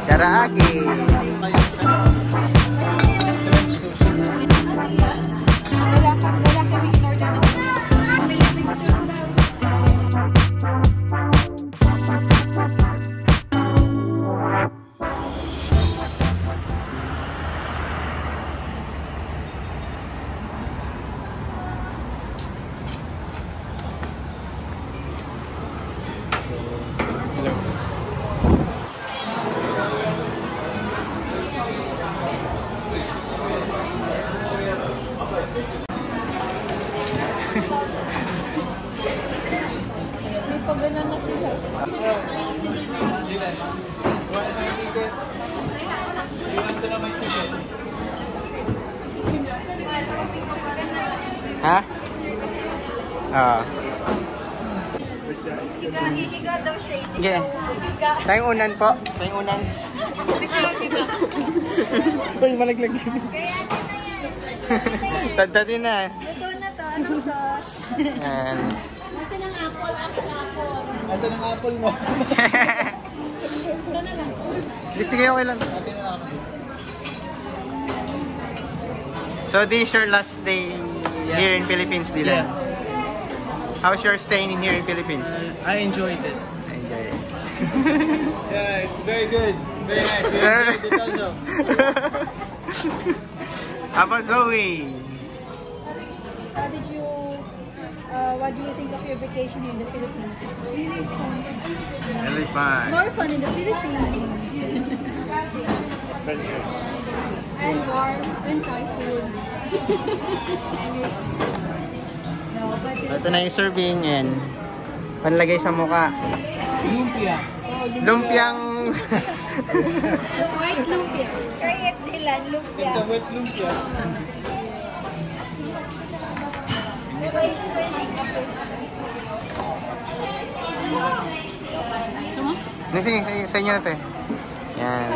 Karaage. May pagganan na sila. Ha? Oo. Hihiga daw siya. Okay. Tayong unan po. Tayong unan. Uy, malaglag yun. Kaya din na yan. Tadtatin na. Luto na to. Anong sauce? Yan. Nasaan ang apple? Apple. Nasaan ang apple mo? Ito na lang. Sige, okay lang. So, this is your last day here in Philippines, Dylan? Yeah. How's your staying in here in Philippines? I enjoyed it. Enjoy it. Yeah, it's very good. Very nice. We enjoyed it also. How about Zoe? How did you, what do you think of your vacation here in the Philippines? Really fun. Really fun. More fun in the Philippines. And warm and Thai food. No, but Ito na yung serving and panlagay sa muka. Lumpia. Lumpiang... white lumpia. Try it, Dylan. Lumpia. It's a wet lumpia. Sige, sa inyo natin. Yan.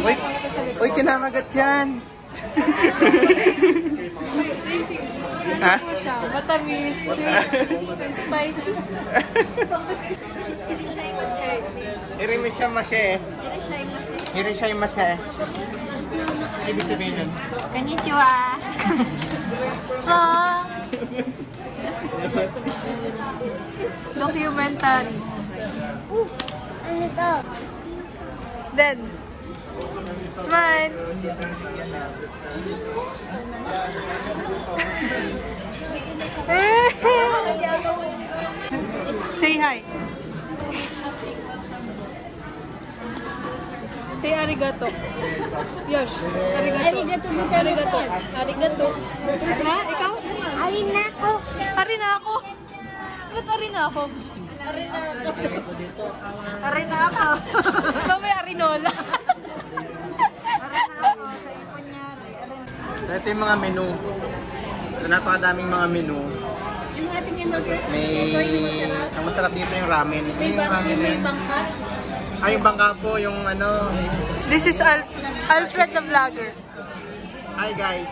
Uy, uy, kinakagat yan. Ha? Matamis, sweet, and spicy. Irimishamase. Irimishamase. Ibig sabihin nun. Konnichiwa. Documentary. Ano to? Then, smile. Say hi. Say arigato. Yosh, arigato. Arigato. Arigato. Arigato. Ha? Ikaw? Arinako. Arinako. Ba't arinako? Arinako. Ikaw may arinola. Arinako. Sa iponyari. Ito yung mga menu. Ito napakadaming mga menu. Yung ating in-order. Ang masarap dito yung ramen. Yung ramen na yun. Ay, yung bangka po, yung ano. This is Alfred the Vlogger. Hi guys.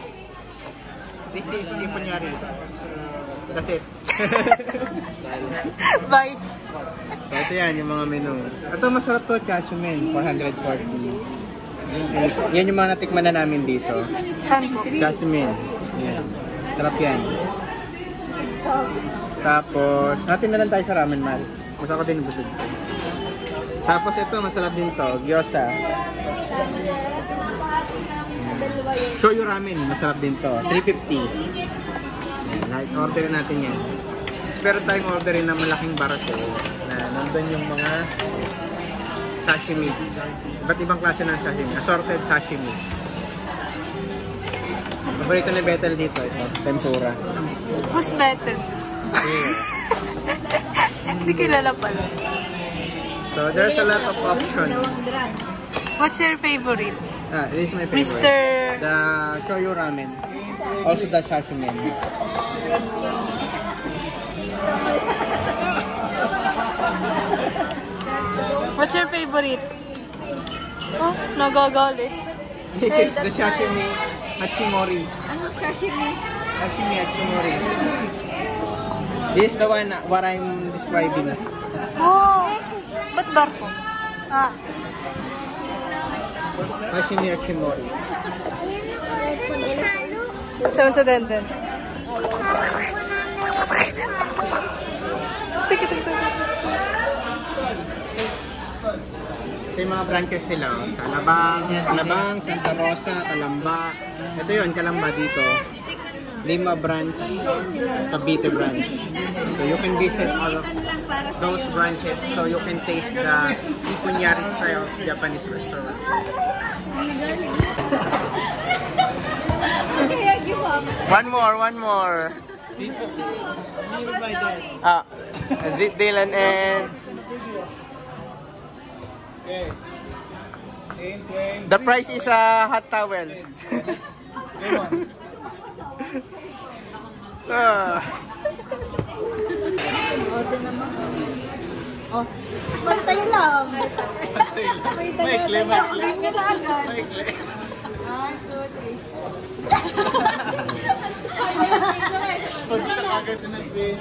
This is Iponyari. That's it. Bye. So, ito yan, yung mga menu. Ito masarap to, Chasumen, 440. Yan yung mga natikman na namin dito. Saan po? Chasumen. Yan. Sarap yan. Tapos, natin na lang tayo sa ramen, Mal. Mas ako din busog. Tapos ito, masarap din to, gyoza. Shoyu ramen, masarap din to, 350. Like, orderin natin yan. Pero tayong orderin na malaking barato na nandun yung mga sashimi. Iba't ibang klase ng sashimi. Assorted sashimi. Paborito ni Bethel dito, ito, tempura. Who's better? Hindi kilala pala. So, there's a lot of options. What's your favorite? This is my favorite. Mr. The shoyu ramen. Also the sashimi. What's your favorite? Oh, nagagalit. This is the sashimi hachimori. Ano sashimi? Sashimi hachimori. This is the one what I'm describing. Oh! Ba't barko? Ah. Sashimi Achimori. Ito sa dandan. Ito yung mga branches nila. Oh. Sa Alabang, Santa Rosa, Calamba. Ito yun, Calamba dito. Lima branch, Cavite branch. So you can visit all of those branches so you can taste the Iponyari style Japanese restaurant. One more. Zit Dylan and Okay. the price is a hot towel. Order naman. Oh. Pantay lang. May tayo lang. May agad. 1, 2, 3.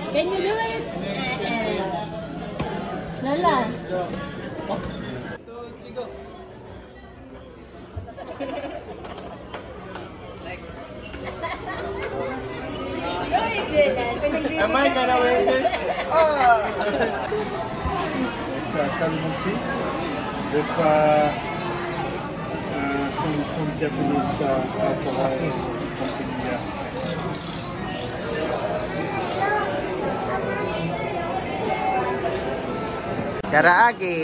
Can you do it? Lola. 2, 3, go. Am I gonna wear this? It's calamansi with some Japanese alcohol. Yeah. Karaage.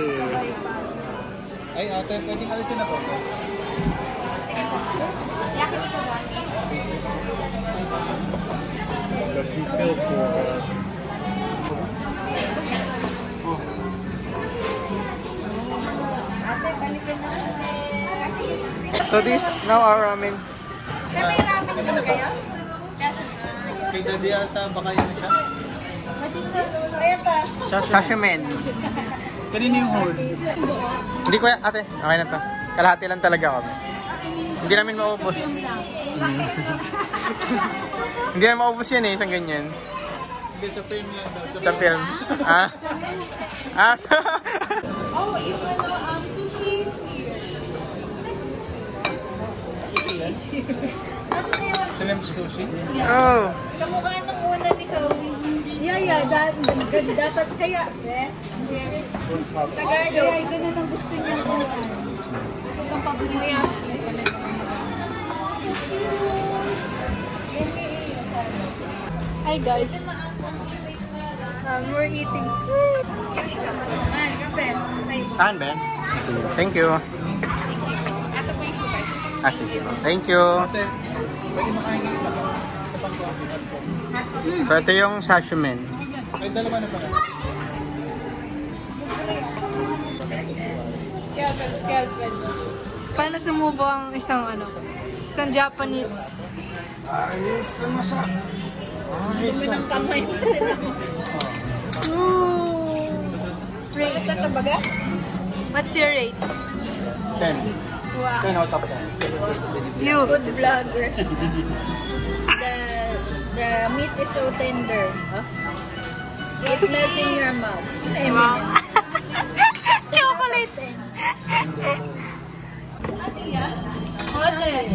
Ay, ate, pwedeng alisin na po. Does he feel for So this now our ramen. May ramen din kayo? Kay Daddy ata, baka yun siya. What is this? Ayan pa. Sashimen. Kanina yung hold. Hindi ko ate, okay na to. Kalahati lang talaga kami. Hindi namin maubos. Hindi namin maubos yan eh, isang ganyan. Hindi, sa film lang daw. Sa film. Oh, yung sushi is here. Ano na yun? Shrimp sushi? Oh. Kamukha nung una ni Zoe. Yeah, dapat kaya. Kaya ganun ang gusto niya. Gusto kang paborito niya. Hi guys. We're eating food. Saan, Ben? Thank you. Sige. Thank you. Ate, pwede makain ng isa pang So ito yung sashimen. Ay, dalawa na pala. Scalpel. Paano sumubo ang isang Japanese? Ayos, masa. Dumi ng kamay mo. Rate ito baga? What's your rate? 10. Wow. 10 out of 10. You. Good vlogger. The meat is so tender. Huh? It melts in your mouth. Wow. Chocolate. Hotel.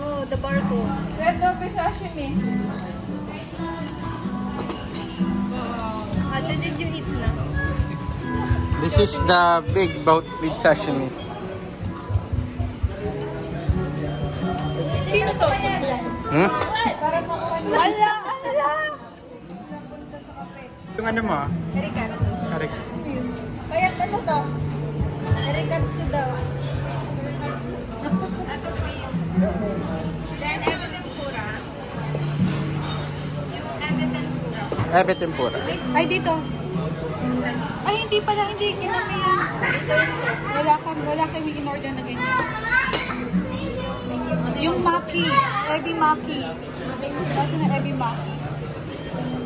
Oh, the barco. Red sashimi. Ate, did you eat na? This is the big boat with sashimi. Sino to? Para makuha. Ala! Napunta sa kape. Yung ano mo? Ericanto. Kaya ano to? Ericanto daw. Ato po yun. Then, ebe tempura. Yung Ebe tempura. Ay, dito. Ay, hindi pala. Hindi kinami yan. Wala kami in-order na ganyan. Yung maki. Ebi maki. Kasi na ebi maki.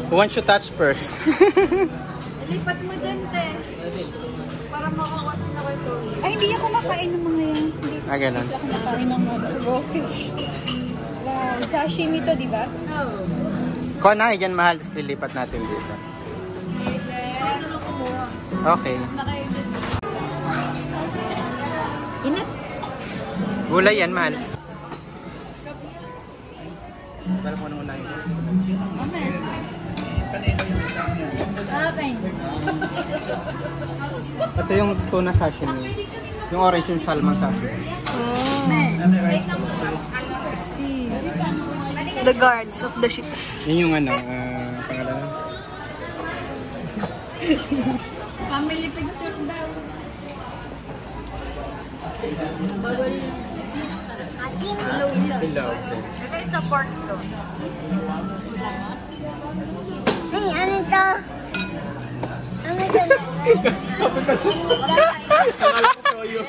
Who wants to touch first? Lipat mo dyan, te. Para makawasin na kayo to. Ay, hindi ako makain ng mga yan. Ganun. Hindi ako makain ng raw fish. Wow. Sashimi to, di ba? Oo. Kung na, yan mahal, lilipat natin dito. mura. Okay. Inat. Gulay yan, mahal. Para mo nung unahin. Okay. Okay. Ito yung tuna sashimi. Yung orange yung salmon sashimi. See. The guards of the ship. Yun yung ano, pangalan. Family picture daw. Bawal. Pilaw. Ito pork to. Ay, ano ito? Ano ito? Akala ko toyo.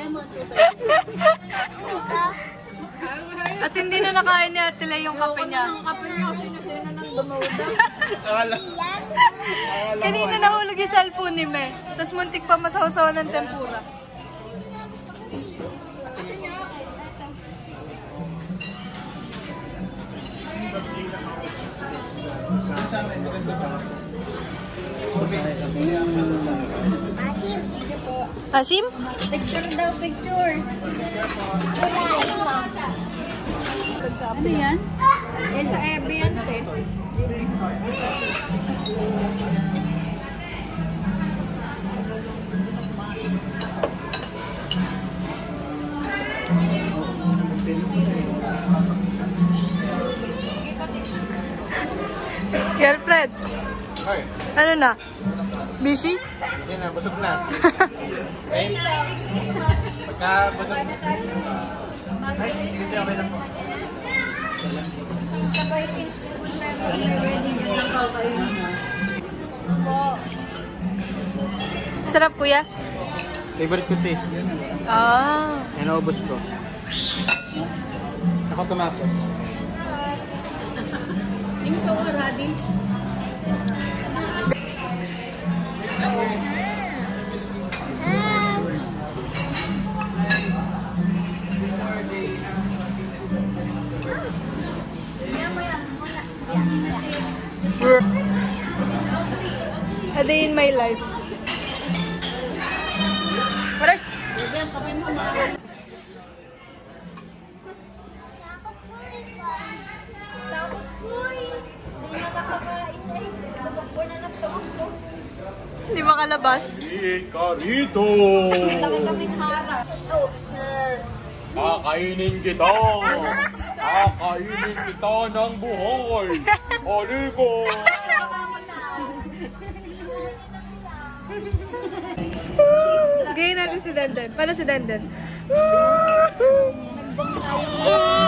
At hindi na nakain ni Ate Lea yung kape niya. Kape niya kasi sino nang dumawda. Akala. Kanina nahulog yung cellphone ni Me. Tapos muntik pa masaw-saw ng tempura. Asim? Picture daw, picture. Ano yan? Yan sa ambience eh. Girlfriend, Hoy, ano na? Busy? yun na, busog na. Okay? Pagka busog na. Ay, hindi okay lang po. Sarap, kuya? Favorite ko ito eh. Ah. Yan, naubos ko. Ako tumapo. A day in my life. Parang, Takot ko eh. Hindi na nakakain eh. Tumakbo na ng tumakbo. hindi makalabas. Ikarito! Laki kaming harap. Oh, Kakainin kita! Kakainin kita ng buhay! Aligo! Gayin natin si Dandan. Paano si Dandan? nagbang tayo.